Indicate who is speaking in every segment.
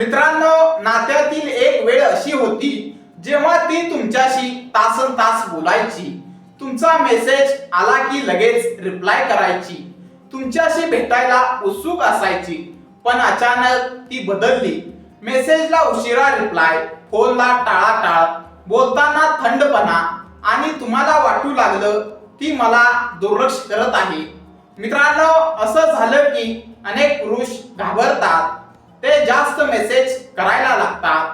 Speaker 1: मित्रांनो, नात्यातील एक वेळ अशी होती जेव्हा ती तुमच्याशी तासनतास बोलायची, तुमचा मेसेज आला की लगेच रिप्लाय करायची, तुमच्याशी भेटायला उत्सुक असायची. पण अचानक ती बदलली. मेसेजला उशिरा रिप्लाय, फोनला टाळाटाळ, बोलताना थंडपणा आणि तुम्हाला वाटू लागलं ती मला दुर्लक्ष करत आहे. मित्रांनो, असं झालं की अनेक पुरुष घाबरतात. ते जास्त मेसेज करायला लागतात,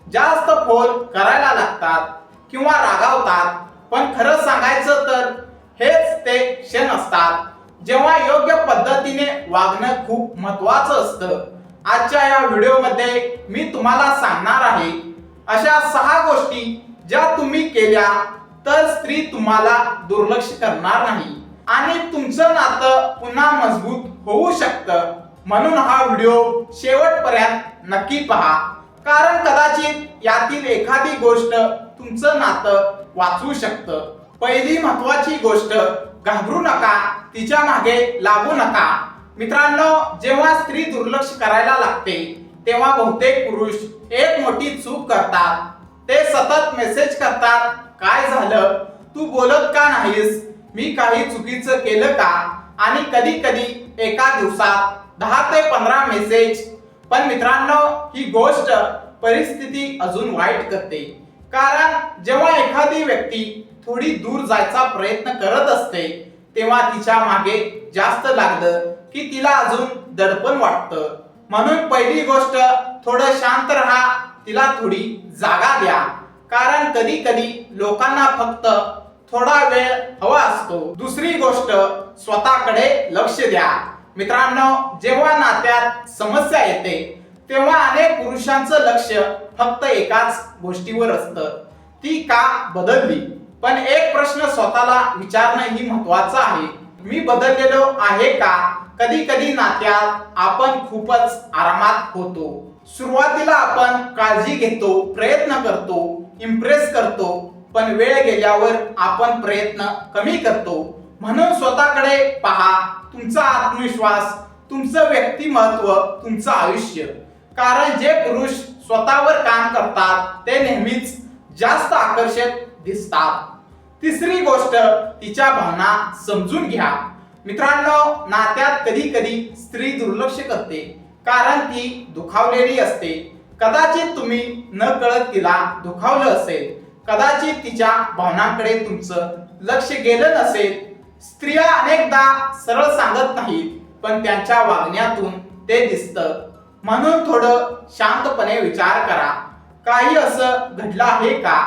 Speaker 1: जास्त फोन करायला लागतात किंवा रागावतात. पण खरं सांगायचं तर हेच ते क्षण असतात जेव्हा योग्य पद्धतीने वागणं खूप महत्त्वाचं असतं. आजच्या या व्हिडिओमध्ये मी तुम्हाला सांगणार आहे अशा 6 गोष्टी ज्या तुम्ही केल्या तर स्त्री तुम्हाला दुर्लक्ष करणार नाही आणि तुमचं नातं पुन्हा मजबूत होऊ शकतं. म्हणून हा व्हिडिओ शेवटपर्यंत नक्की पहा, कारण कदाचित यातील एखादी गोष्ट तुमचं नातं वाचवू शकतं. पहिली महत्त्वाची गोष्ट, घाबरू नका, तिच्या मागे लागू नका. मित्रांनो, जेव्हा स्त्री दुर्लक्ष करायला लागते तेव्हा बहुतेक पुरुष एक मोठी चूक करतात. ते सतत मेसेज करतात, काय झालं, तू बोलत का नाहीस, मी काही चुकीचं केलं का, आणि कधी कधी एका दिवसात 10 ते 15 मेसेज. पण मित्रांनो, ही गोष्ट परिस्थिती अजून वाईट करते. कारण जेव्हा एखादी व्यक्ती थोडी दूर जायचा प्रयत्न करत असते तेव्हा तिच्या मागे जास्त लागलं की तिला अजून दडपण वाटतं. म्हणून पहिली गोष्ट, थोडं शांत राहा, तिला थोडी जागा द्या. कारण कधी कधी लोकांना फक्त थोडा वेळ हवा असतो. दुसरी गोष्ट, स्वतःकडे लक्ष द्या. मित्रांनो, जेव्हा नात्यात समस्या येते तेव्हा अनेक पुरुषांचं लक्ष फक्त एकाच गोष्टीवर असतं, ती का बदलली. पण एक प्रश्न स्वतःला विचारणं ही महत्वाचं आहे, मी बदललेलो आहे का. कधी कधी नात्यात आपण खूपच आरामात होतो. सुरुवातीला आपण काळजी घेतो, प्रयत्न करतो, इम्प्रेस करतो, पण वेळ गेल्यावर आपण प्रयत्न कमी करतो. म्हणून स्वतःकडे पहा. तुमचा आत्मविश्वास, तुमचं व्यक्तिमत्व, तुमचं आयुष्य. कारण जे पुरुष स्वतःवर काम करतात ते नेहमीच जास्त आकर्षक दिसतात. तिसरी गोष्ट, तिच्या भावना समजून घ्या. मित्रांनो, नात्यात कधी कधी स्त्री दुर्लक्ष करते कारण ती दुखावलेली असते. कदाचित तुम्ही न कळत तिला दुखावलं असेल, कदाचित तिच्या भावनांकडे तुमचं लक्ष गेलं नसेल. स्त्रिया अनेकदा सरळ सांगत नाहीत, पण त्यांच्या वागण्यातून ते दिसतं. म्हणून थोडं शांतपणे विचार करा, काही असं घडलं आहे का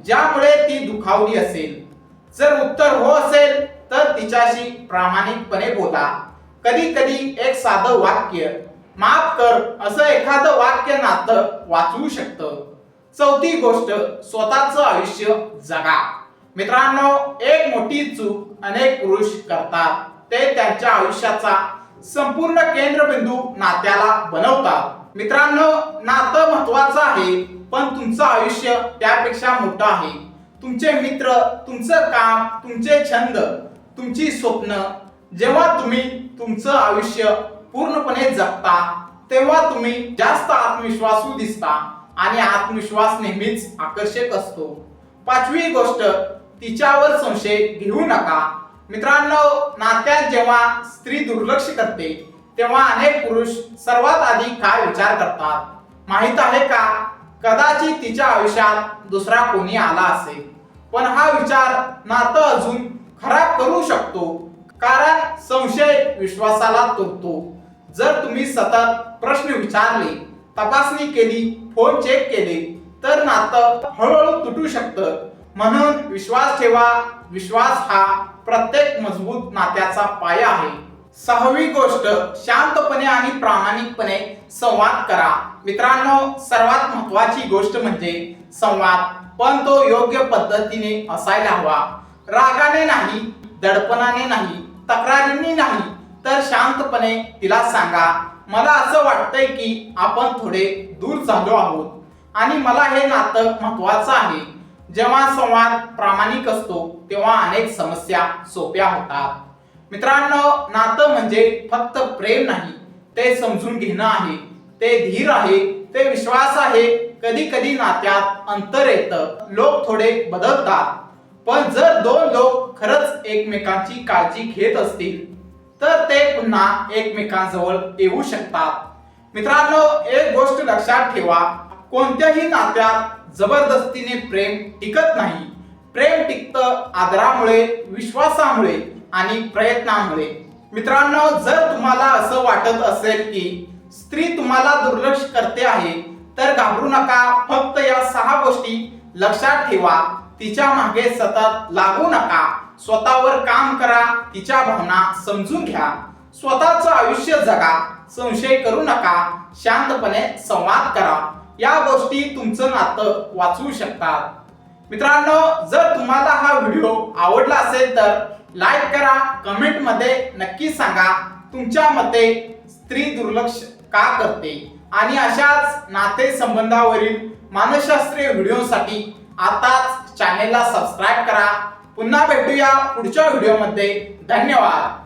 Speaker 1: ज्यामुळे ती दुखावली असेल. जर उत्तर हो असेल तर तिच्याशी प्रामाणिकपणे बोला. कधी कधी एक साधं वाक्य, माफ कर, असं एखादं वाक्य नातं वाचवू शकतं. चौथी गोष्ट, स्वतःचं आयुष्य जगा. मित्रांनो, एक मोठी चूक अनेक पुरुष करतात, ते त्यांच्या आयुष्याचा संपूर्ण केंद्रबिंदू नात्याला बनवतात. मित्रांनो, नातं महत्वाचं आहे, पण तुमचं आयुष्य त्यापेक्षा मोठं आहे. तुमचे मित्र, तुमचं काम, तुमचे छंद, तुमची स्वप्न. जेव्हा तुम्ही तुमचं आयुष्य पूर्णपणे जगता तेव्हा तुम्ही जास्त आत्मविश्वासू दिसता आणि आत्मविश्वास नेहमीच आकर्षक असतो. पाचवी गोष्ट, तिच्यावर संशय घेऊ नका. मित्रांनो, नात्यात जेव्हा स्त्री दुर्लक्ष करते तेव्हा अनेक पुरुष सर्वात आधी काय विचार करतात माहित आहे का, कदाचित तिच्या आयुष्यात दुसरा कोणी आला असेल. पण हा विचार नातं अजून खराब करू शकतो, कारण संशय विश्वासाला तोडतो. जर तुम्ही सतत प्रश्न विचारले, तपासणी केली, फोन चेक केले तर नातं हळूहळू तुटू शकतं. म्हणून विश्वास ठेवा. विश्वास हा प्रत्येक मजबूत नात्याचा पाया आहे. सहावी गोष्ट, शांतपणे आणि प्रामाणिकपणे संवाद करा. मित्रांनो, सर्वात महत्वाची गोष्ट म्हणजे संवाद, पण तो योग्य पद्धतीने असायला हवा. रागाने नाही, दडपणाने नाही, तक्रारीने नाही, तर शांतपणे तिला सांगा, मला असं वाटतंय की आपण थोडे दूर झालो आहोत आणि मला हे नातं महत्वाचं आहे. जेव्हा संवाद प्रामाणिक असतो तेव्हा अनेक समस्या सोप्या होतात. मित्रांनो, नातं म्हणजे फक्त प्रेम नाही, ते समजून घेणं आहे, ते धीर आहे, ते विश्वास आहे. कधी कधी नात्यात अंतर येतं, लोक थोडे बदलतात, पण जर दोन लोक खरंच एकमेकांची काळजी घेत असतील तर ते पुन्हा एकमेकांजवळ येऊ शकतात. मित्रांनो, एक गोष्ट लक्षात ठेवा, कोणत्याही नात्यात जबरदस्तीने प्रेम टिकत नाही. प्रेम टिकतं आदरामुळे, विश्वासामुळे आणि प्रयत्नामुळे. मित्रांनो, जर तुम्हाला असं वाटत असेल की स्त्री तुम्हाला दुर्लक्ष करते आहे तर घाबरू नका. फक्त या 6 गोष्टी लक्षात ठेवा. तिच्या मागे सतत लागू नका. स्वतःवर काम करा. तिच्या भावना समजून घ्या. स्वतःचं आयुष्य जगा. संशय करू नका. शांतपणे संवाद करा. या गोष्टी तुमचं नातं वाचवू शकतात. मित्रांनो, जर तुम्हाला हा व्हिडिओ आवडला असेल तर लाईक करा. कमेंट मध्ये नक्की सांगा तुमच्या मते स्त्री दुर्लक्ष का करते. आणि अशाच नातेसंबंधावरील मानसशास्त्रीय व्हिडिओसाठी आताच चॅनेलला सबस्क्राईब करा. पुन्हा भेटूया पुढच्या व्हिडिओमध्ये. धन्यवाद.